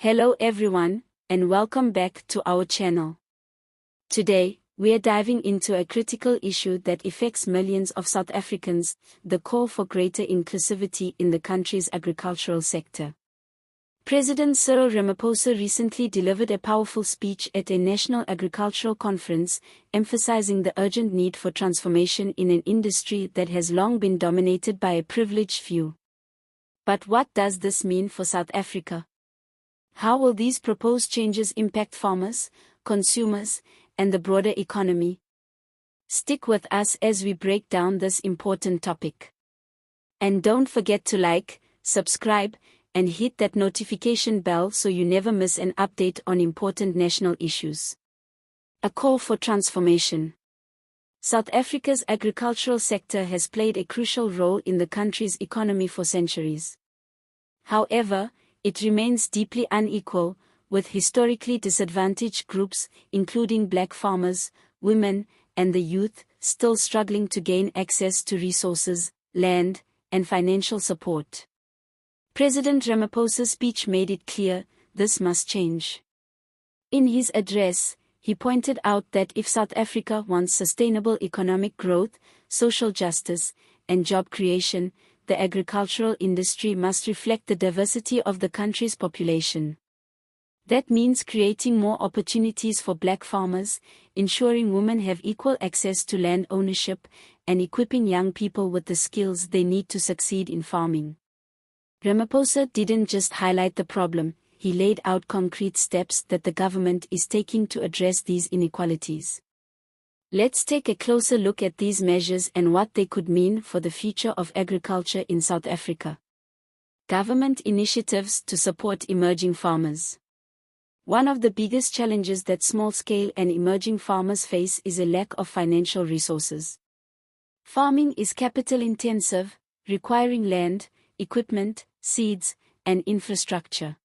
Hello everyone, and welcome back to our channel. Today, we are diving into a critical issue that affects millions of South Africans, the call for greater inclusivity in the country's agricultural sector. President Cyril Ramaphosa recently delivered a powerful speech at a national agricultural conference, emphasizing the urgent need for transformation in an industry that has long been dominated by a privileged few. But what does this mean for South Africa? How will these proposed changes impact farmers, consumers, and the broader economy? Stick with us as we break down this important topic. And don't forget to like, subscribe, and hit that notification bell so you never miss an update on important national issues. A call for transformation. South Africa's agricultural sector has played a crucial role in the country's economy for centuries. However, it remains deeply unequal, with historically disadvantaged groups, including black farmers, women, and the youth, still struggling to gain access to resources, land, and financial support. President Ramaphosa's speech made it clear, this must change. In his address, he pointed out that if South Africa wants sustainable economic growth, social justice, and job creation, the agricultural industry must reflect the diversity of the country's population. That means creating more opportunities for black farmers, ensuring women have equal access to land ownership, and equipping young people with the skills they need to succeed in farming. Ramaphosa didn't just highlight the problem, he laid out concrete steps that the government is taking to address these inequalities. Let's take a closer look at these measures and what they could mean for the future of agriculture in South Africa. Government initiatives to support emerging farmers. One of the biggest challenges that small-scale and emerging farmers face is a lack of financial resources. Farming is capital-intensive, requiring land, equipment, seeds, and infrastructure.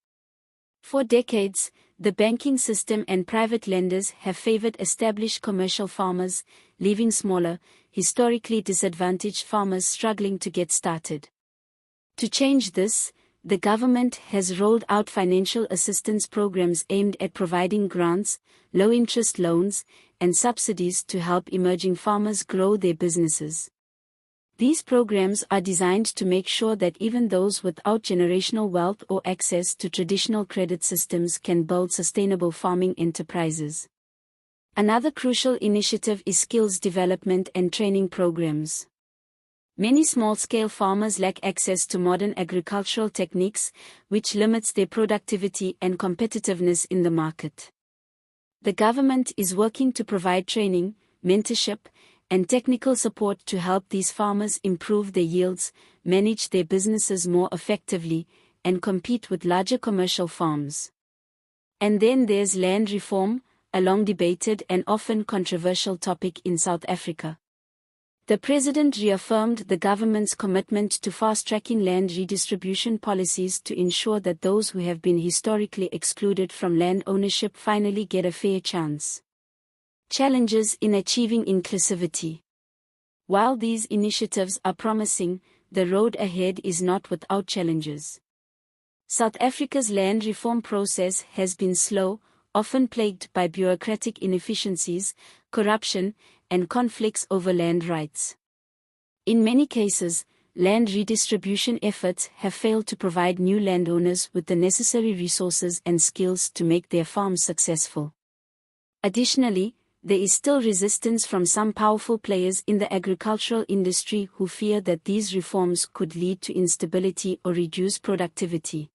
For decades, the banking system and private lenders have favored established commercial farmers, leaving smaller, historically disadvantaged farmers struggling to get started. To change this, the government has rolled out financial assistance programs aimed at providing grants, low-interest loans, and subsidies to help emerging farmers grow their businesses. These programs are designed to make sure that even those without generational wealth or access to traditional credit systems can build sustainable farming enterprises. Another crucial initiative is skills development and training programs. Many small-scale farmers lack access to modern agricultural techniques, which limits their productivity and competitiveness in the market. The government is working to provide training, mentorship, and technical support to help these farmers improve their yields, manage their businesses more effectively, and compete with larger commercial farms. And then there's land reform, a long-debated and often controversial topic in South Africa. The president reaffirmed the government's commitment to fast-tracking land redistribution policies to ensure that those who have been historically excluded from land ownership finally get a fair chance. Challenges in achieving inclusivity. While these initiatives are promising, the road ahead is not without challenges. South Africa's land reform process has been slow, often plagued by bureaucratic inefficiencies, corruption, and conflicts over land rights. In many cases, land redistribution efforts have failed to provide new landowners with the necessary resources and skills to make their farms successful. Additionally, there is still resistance from some powerful players in the agricultural industry who fear that these reforms could lead to instability or reduce productivity.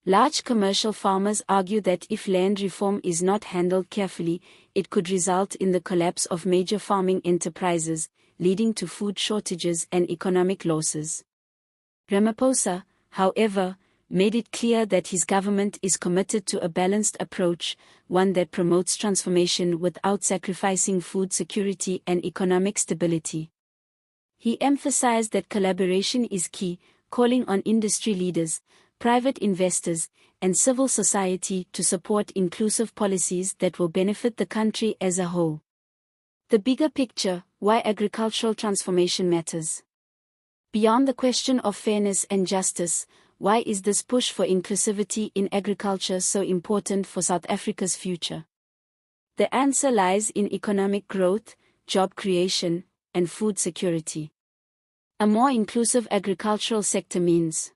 Large commercial farmers argue that if land reform is not handled carefully, it could result in the collapse of major farming enterprises, leading to food shortages and economic losses. Ramaphosa, however, made it clear that his government is committed to a balanced approach, one that promotes transformation without sacrificing food security and economic stability. He emphasized that collaboration is key, calling on industry leaders, private investors, and civil society to support inclusive policies that will benefit the country as a whole. The bigger picture, why agricultural transformation matters. Beyond the question of fairness and justice, why is this push for inclusivity in agriculture so important for South Africa's future? The answer lies in economic growth, job creation, and food security. A more inclusive agricultural sector means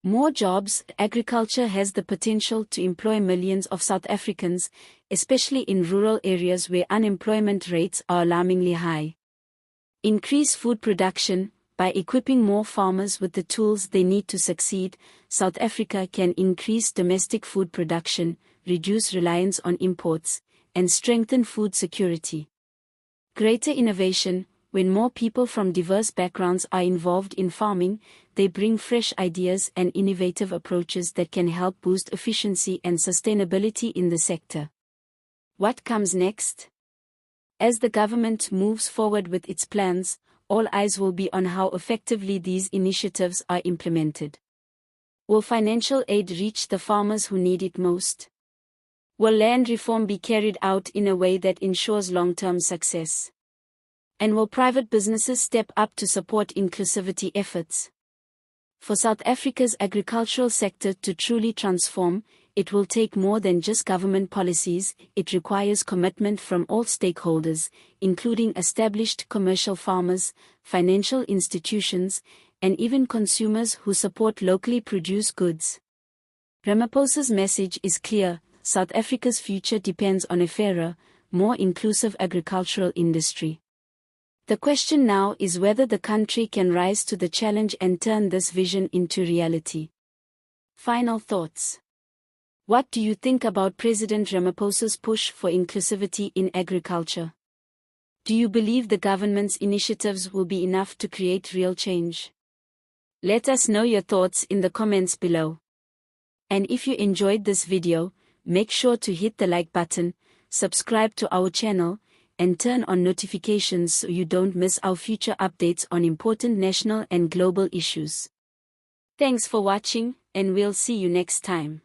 more jobs. Agriculture has the potential to employ millions of South Africans, especially in rural areas where unemployment rates are alarmingly high. Increase food production. By equipping more farmers with the tools they need to succeed, South Africa can increase domestic food production, reduce reliance on imports, and strengthen food security. Greater innovation. When more people from diverse backgrounds are involved in farming, they bring fresh ideas and innovative approaches that can help boost efficiency and sustainability in the sector. What comes next? As the government moves forward with its plans, all eyes will be on how effectively these initiatives are implemented. Will financial aid reach the farmers who need it most? Will land reform be carried out in a way that ensures long-term success? And will private businesses step up to support inclusivity efforts? For South Africa's agricultural sector to truly transform, it will take more than just government policies. It requires commitment from all stakeholders, including established commercial farmers, financial institutions, and even consumers who support locally produced goods. Ramaphosa's message is clear: South Africa's future depends on a fairer, more inclusive agricultural industry. The question now is whether the country can rise to the challenge and turn this vision into reality. Final thoughts. What do you think about President Ramaphosa's push for inclusivity in agriculture? Do you believe the government's initiatives will be enough to create real change? Let us know your thoughts in the comments below. And if you enjoyed this video, make sure to hit the like button, subscribe to our channel, and turn on notifications so you don't miss our future updates on important national and global issues. Thanks for watching, and we'll see you next time.